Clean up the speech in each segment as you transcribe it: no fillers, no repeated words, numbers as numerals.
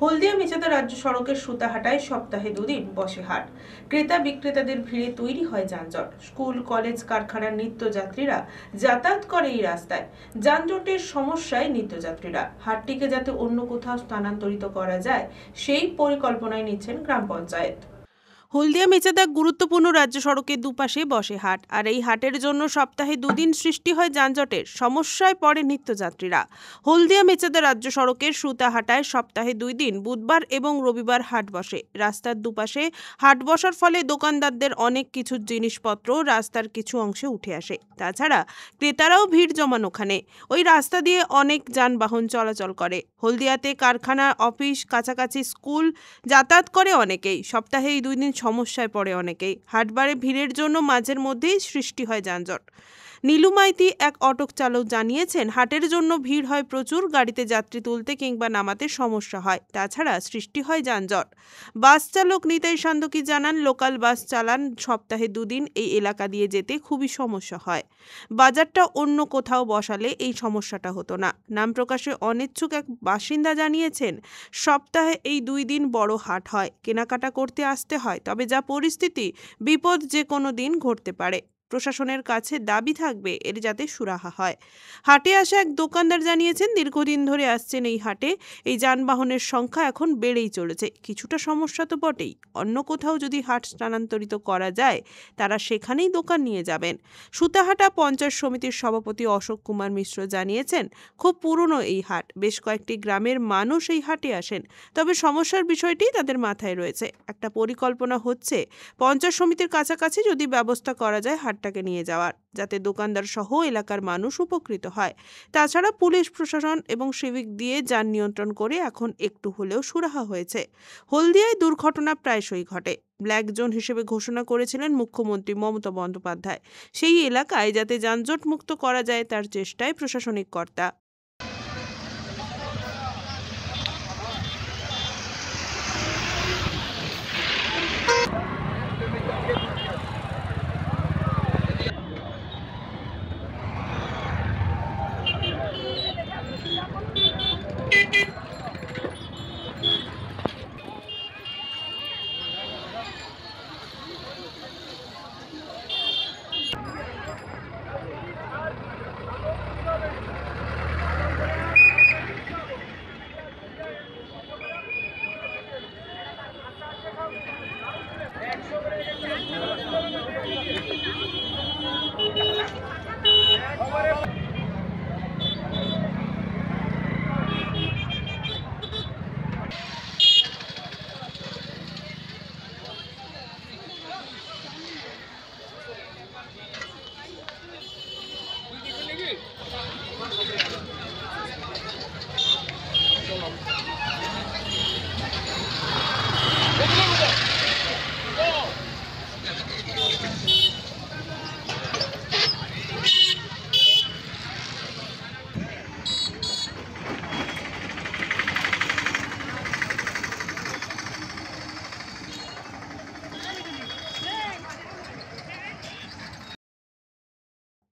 হলদিয়া মেচেদা রাজ্য সড়কের সুতাহাটায় সপ্তাহে দুদিন বসে হাট। ক্রেতা বিক্রেতাদের ভিড়ে তৈরি হয় যানজট। স্কুল, কলেজ, কারখানার নিত্যযাত্রীরা যাতায়াত করে এই রাস্তায়। যানজটের সমস্যায় নিত্যযাত্রীরা হাটটিকে যাতে অন্য কোথাও স্থানান্তরিত করা যায় সেই পরিকল্পনায় নিচ্ছেন গ্রাম পঞ্চায়েত। হলদিয়া মেচেদা গুরুত্বপূর্ণ রাজ্য সড়কের দুপাশে বসে হাট, আর এই হাটের জন্য সপ্তাহে দুদিন সৃষ্টি হয় যানজটের সমস্যায় পড়ে নিত্যযাত্রীরা। হলদিয়া মেচেদা রাজ্য সড়কের সুতাহাটায় সপ্তাহে 2 দিন বুধবার এবং রবিবার হাট বসে। রাস্তার দুপাশে হাট বসার ফলে দোকানদারদের অনেক কিছু জিনিসপত্র রাস্তার কিছু অংশে উঠে আসে। তাছাড়া ক্রেতারাও ভিড় জমান ওখানে। ওই রাস্তা দিয়ে অনেক যানবাহন চলাচল করে। হলদিয়াতে কারখানা, অফিস, কাছাকাছি স্কুল যাতায়াত করে অনেকেই। সপ্তাহে এই 2 দিন সমস্যায় পড়ে অনেকেই। হাটবারে ভিড়ের জন্য মাঝের মধ্যেই সৃষ্টি হয় যানজট। নীলু মাইতি এক অটোক চালক জানিয়েছেন, হাটের জন্য ভিড় হয় প্রচুর, গাড়িতে যাত্রী তুলতে কিংবা নামাতে সমস্যা হয়। তাছাড়া সৃষ্টি হয় যানজট। বাস চালক নিতাই সান্দকি জানান, লোকাল বাস চালান, সপ্তাহে 2 দিন এই এলাকা দিয়ে যেতে খুবই সমস্যা হয়। বাজারটা অন্য কোথাও বসালে এই সমস্যাটা হতো না। নাম প্রকাশে অনিচ্ছুক এক বাসিন্দা জানিয়েছেন, সপ্তাহে এই 2 দিন বড় হাট হয়, কেনাকাটা করতে আসতে হয়। তবে যা পরিস্থিতি, বিপদ যে কোনো দিন ঘটতে পারে। প্রশাসনের কাছে দাবি থাকবে এর যাতে সুরাহা হয়। হাটে আসা এক দোকানদার জানিয়েছেন, দীর্ঘদিন ধরে আসছেন এই হাটে। এই যানবাহনের সংখ্যা এখন বেড়েই চলেছে। কিছুটা সমস্যা তো বটেই। অন্য কোথাও যদি হাট স্থানান্তরিত করা যায়, তারা সেখানেই দোকান নিয়ে যাবেন। সুতাহাটা পঞ্চায়েত সমিতির সভাপতি অশোক কুমার মিশ্র জানিয়েছেন, খুব পুরনো এই হাট, বেশ কয়েকটি গ্রামের মানুষ এই হাটে আসেন। তবে সমস্যার বিষয়টি তাদের মাথায় রয়েছে। একটা পরিকল্পনা হচ্ছে পঞ্চায়েত সমিতির কাছাকাছি যদি ব্যবস্থা করা যায় হাটটাকে নিয়ে যাওয়ার, যাতে দোকানদার সহ এলাকার মানুষ উপকৃত হয়। তাছাড়া পুলিশ প্রশাসন এবং সিভিক দিয়ে যান নিয়ন্ত্রণ করে এখন একটু হলেও সুরাহা হয়েছে। হলদিয়ায় দুর্ঘটনা প্রায়শই ঘটে। ব্ল্যাক জোন হিসেবে ঘোষণা করেছিলেন মুখ্যমন্ত্রী মমতা বন্দ্যোপাধ্যায়। সেই এলাকায় যাতে যানজট মুক্ত করা যায় তার চেষ্টায় প্রশাসনিক কর্তা।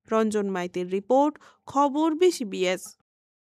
রঞ্জন মাইতির রিপোর্ট, খবর BCBS।